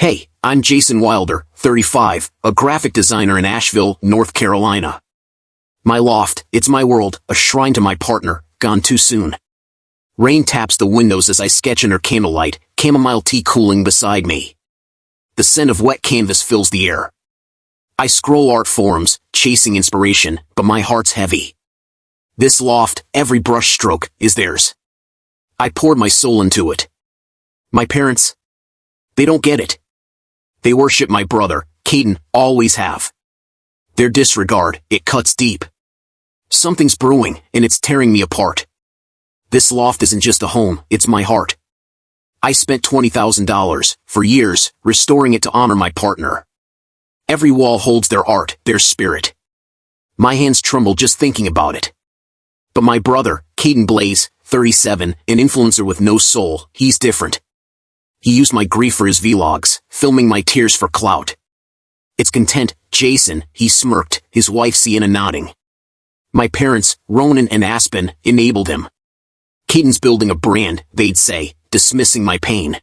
Hey, I'm Jason Wilder, 35, a graphic designer in Asheville, North Carolina. My loft, it's my world, a shrine to my partner, gone too soon. Rain taps the windows as I sketch under candlelight, chamomile tea cooling beside me. The scent of wet canvas fills the air. I scroll art forums, chasing inspiration, but my heart's heavy. This loft, every brush stroke, is theirs. I poured my soul into it. My parents? They don't get it. They worship my brother, Caden, always have. Their disregard, it cuts deep. Something's brewing, and it's tearing me apart. This loft isn't just a home, it's my heart. I spent $20,000, for years, restoring it to honor my partner. Every wall holds their art, their spirit. My hands tremble just thinking about it. But my brother, Caden Blaze, 37, an influencer with no soul, he's different. He used my grief for his vlogs, filming my tears for clout. It's content, Jason, he smirked, his wife Sienna nodding. My parents, Ronan and Aspen, enabled him. Caden's building a brand, they'd say, dismissing my pain.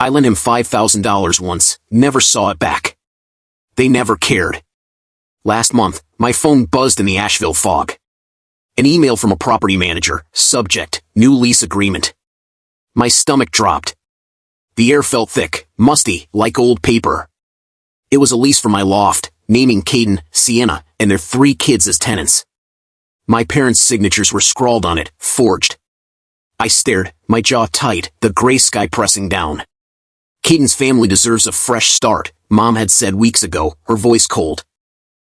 I lent him $5,000 once, never saw it back. They never cared. Last month, my phone buzzed in the Asheville fog. An email from a property manager, subject, new lease agreement. My stomach dropped. The air felt thick, musty, like old paper. It was a lease for my loft, naming Caden, Sienna, and their 3 kids as tenants. My parents' signatures were scrawled on it, forged. I stared, my jaw tight, the gray sky pressing down. Caden's family deserves a fresh start, Mom had said weeks ago, her voice cold.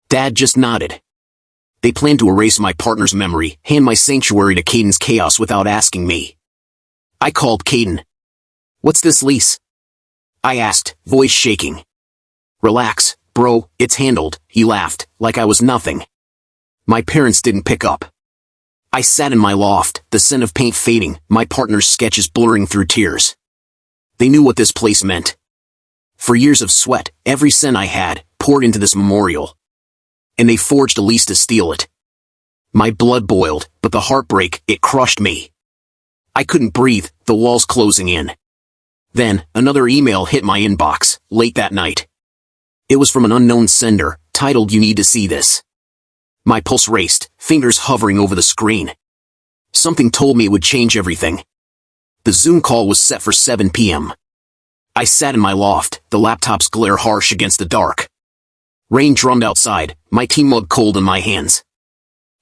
Dad just nodded. They planned to erase my partner's memory, hand my sanctuary to Caden's chaos without asking me. I called Caden. What's this lease? I asked, voice shaking. Relax, bro, it's handled, he laughed, like I was nothing. My parents didn't pick up. I sat in my loft, the scent of paint fading, my partner's sketches blurring through tears. They knew what this place meant. For years of sweat, every cent I had, poured into this memorial. And they forged a lease to steal it. My blood boiled, but the heartbreak, it crushed me. I couldn't breathe, the walls closing in. Then, another email hit my inbox, late that night. It was from an unknown sender, titled "You need to see this." My pulse raced, fingers hovering over the screen. Something told me it would change everything. The Zoom call was set for 7 p.m. I sat in my loft, the laptop's glare harsh against the dark. Rain drummed outside, my tea mug cold in my hands.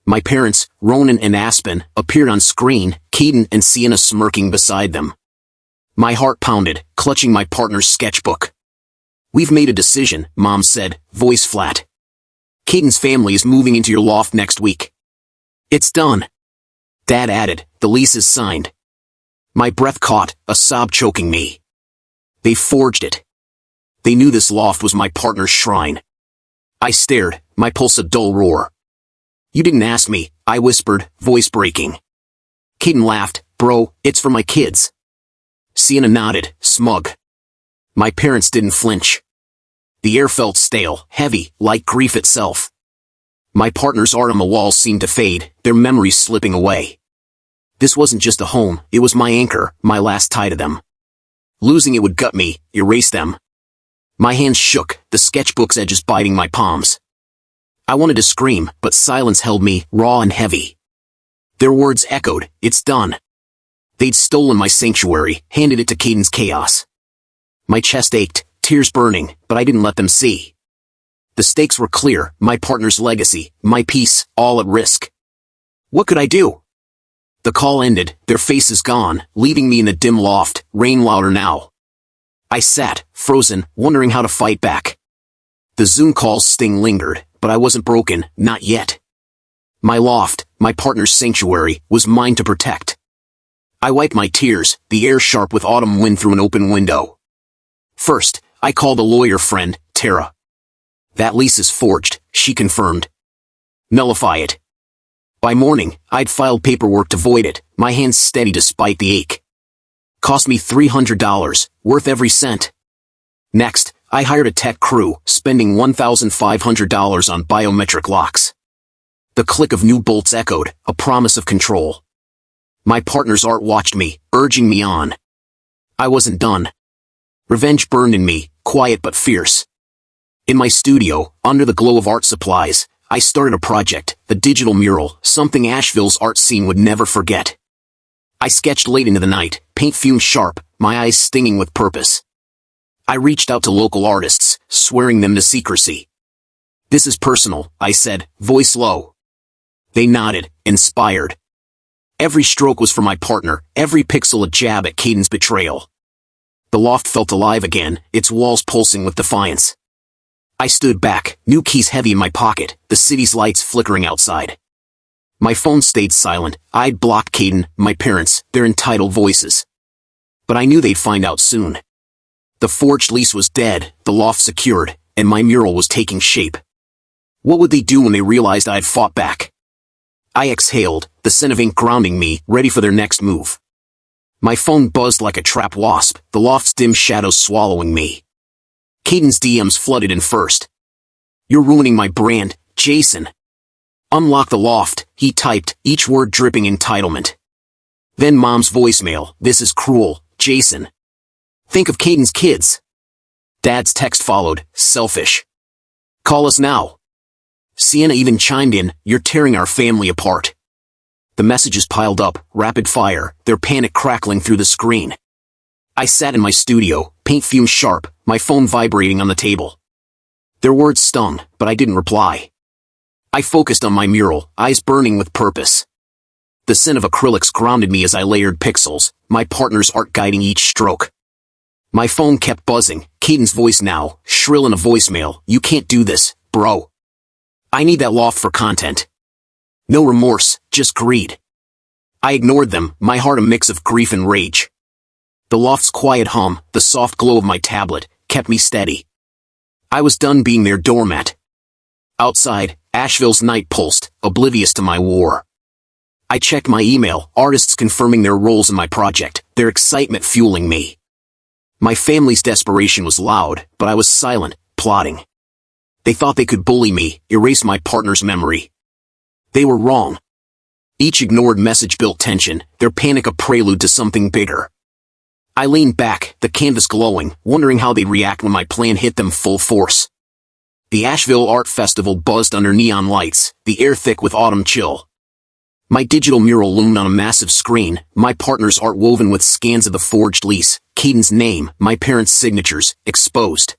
My parents, Ronan and Aspen, appeared on screen, Caden and Sienna smirking beside them. My heart pounded, clutching my partner's sketchbook. We've made a decision, Mom said, voice flat. Caden's family is moving into your loft next week. It's done. Dad added, the lease is signed. My breath caught, a sob choking me. They forged it. They knew this loft was my partner's shrine. I stared, my pulse a dull roar. You didn't ask me, I whispered, voice breaking. Caden laughed, bro, it's for my kids. Sienna nodded, smug. My parents didn't flinch. The air felt stale, heavy, like grief itself. My partner's art on the walls seemed to fade, their memories slipping away. This wasn't just a home, it was my anchor, my last tie to them. Losing it would gut me, erase them. My hands shook, the sketchbook's edges biting my palms. I wanted to scream, but silence held me, raw and heavy. Their words echoed, it's done. They'd stolen my sanctuary, handed it to Caden's chaos. My chest ached, tears burning, but I didn't let them see. The stakes were clear, my partner's legacy, my peace, all at risk. What could I do? The call ended, their faces gone, leaving me in the dim loft, rain louder now. I sat, frozen, wondering how to fight back. The Zoom call's sting lingered, but I wasn't broken, not yet. My loft, my partner's sanctuary, was mine to protect. I wiped my tears, the air sharp with autumn wind through an open window. First, I called a lawyer friend, Tara. That lease is forged, she confirmed. Nullify it. By morning, I'd filed paperwork to void it, my hands steady despite the ache. Cost me $300, worth every cent. Next, I hired a tech crew, spending $1,500 on biometric locks. The click of new bolts echoed, a promise of control. My partner's art watched me, urging me on. I wasn't done. Revenge burned in me, quiet but fierce. In my studio, under the glow of art supplies, I started a project, a digital mural, something Asheville's art scene would never forget. I sketched late into the night, paint fumes sharp, my eyes stinging with purpose. I reached out to local artists, swearing them to secrecy. "This is personal," I said, voice low. They nodded, inspired. Every stroke was for my partner, every pixel a jab at Caden's betrayal. The loft felt alive again, its walls pulsing with defiance. I stood back, new keys heavy in my pocket, the city's lights flickering outside. My phone stayed silent. I'd blocked Caden, my parents, their entitled voices. But I knew they'd find out soon. The forged lease was dead, the loft secured, and my mural was taking shape. What would they do when they realized I had fought back? I exhaled, the scent of ink grounding me, ready for their next move. My phone buzzed like a trapped wasp, the loft's dim shadows swallowing me. Caden's DMs flooded in first. "You're ruining my brand, Jason." "Unlock the loft," he typed, each word dripping entitlement. Then Mom's voicemail, "This is cruel, Jason. Think of Caden's kids." Dad's text followed, "Selfish. Call us now." Sienna even chimed in, "You're tearing our family apart." The messages piled up, rapid fire, their panic crackling through the screen. I sat in my studio, paint fumes sharp, my phone vibrating on the table. Their words stung, but I didn't reply. I focused on my mural, eyes burning with purpose. The scent of acrylics grounded me as I layered pixels, my partner's art guiding each stroke. My phone kept buzzing, Caden's voice now, shrill in a voicemail, "You can't do this, bro. I need that loft for content." No remorse, just greed. I ignored them, my heart a mix of grief and rage. The loft's quiet hum, the soft glow of my tablet, kept me steady. I was done being their doormat. Outside, Asheville's night pulsed, oblivious to my war. I checked my email, artists confirming their roles in my project, their excitement fueling me. My family's desperation was loud, but I was silent, plotting. They thought they could bully me, erase my partner's memory. They were wrong. Each ignored message built tension, their panic a prelude to something bigger. I leaned back, the canvas glowing, wondering how they'd react when my plan hit them full force. The Asheville Art Festival buzzed under neon lights, the air thick with autumn chill. My digital mural loomed on a massive screen, my partner's art woven with scans of the forged lease, Caden's name, my parents' signatures, exposed.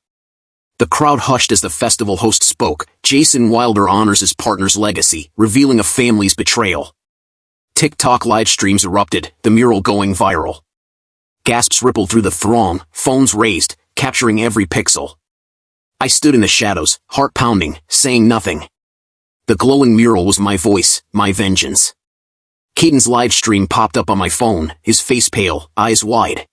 The crowd hushed as the festival host spoke. "Jason Wilder honors his partner's legacy, revealing a family's betrayal." TikTok live streams erupted, the mural going viral. Gasps rippled through the throng, phones raised, capturing every pixel. I stood in the shadows, heart pounding, saying nothing. The glowing mural was my voice, my vengeance. Caden's live stream popped up on my phone, his face pale, eyes wide.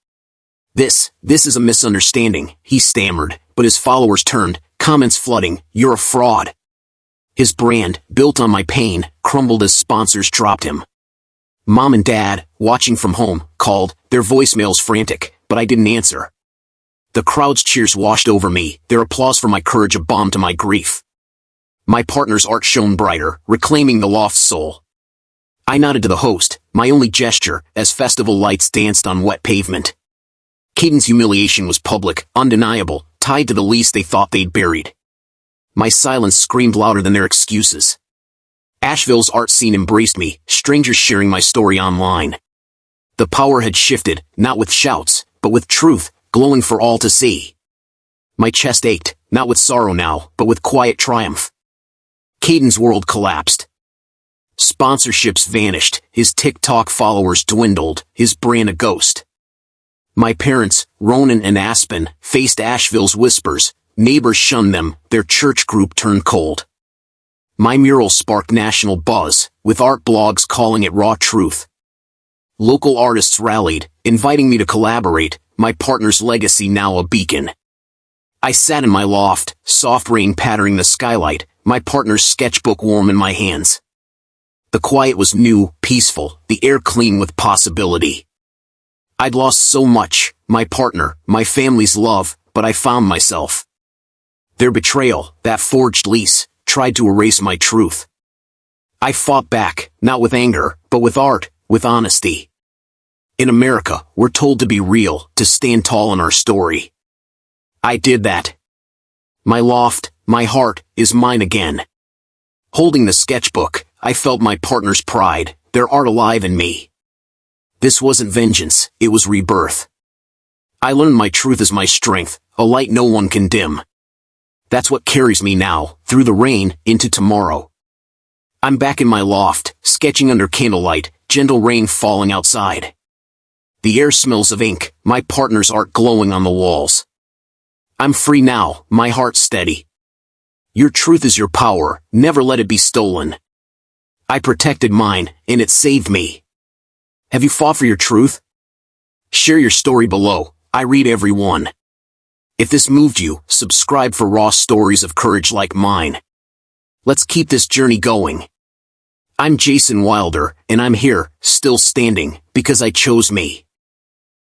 This is a misunderstanding," he stammered, but his followers turned, comments flooding, "You're a fraud." His brand, built on my pain, crumbled as sponsors dropped him. Mom and Dad, watching from home, called, their voicemails frantic, but I didn't answer. The crowd's cheers washed over me, their applause for my courage a balm to my grief. My partner's art shone brighter, reclaiming the loft's soul. I nodded to the host, my only gesture, as festival lights danced on wet pavement. Caden's humiliation was public, undeniable, tied to the lease they thought they'd buried. My silence screamed louder than their excuses. Asheville's art scene embraced me, strangers sharing my story online. The power had shifted, not with shouts, but with truth, glowing for all to see. My chest ached, not with sorrow now, but with quiet triumph. Caden's world collapsed. Sponsorships vanished, his TikTok followers dwindled, his brand a ghost. My parents, Ronan and Aspen, faced Asheville's whispers, neighbors shunned them, their church group turned cold. My mural sparked national buzz, with art blogs calling it raw truth. Local artists rallied, inviting me to collaborate, my partner's legacy now a beacon. I sat in my loft, soft rain pattering the skylight, my partner's sketchbook warm in my hands. The quiet was new, peaceful, the air clean with possibility. I'd lost so much, my partner, my family's love, but I found myself. Their betrayal, that forged lease, tried to erase my truth. I fought back, not with anger, but with art, with honesty. In America, we're told to be real, to stand tall in our story. I did that. My loft, my heart, is mine again. Holding the sketchbook, I felt my partner's pride, their art alive in me. This wasn't vengeance, it was rebirth. I learned my truth is my strength, a light no one can dim. That's what carries me now, through the rain, into tomorrow. I'm back in my loft, sketching under candlelight, gentle rain falling outside. The air smells of ink, my partner's art glowing on the walls. I'm free now, my heart steady. Your truth is your power, never let it be stolen. I protected mine, and it saved me. Have you fought for your truth? Share your story below, I read every one. If this moved you, subscribe for raw stories of courage like mine. Let's keep this journey going. I'm Jason Wilder, and I'm here, still standing, because I chose me.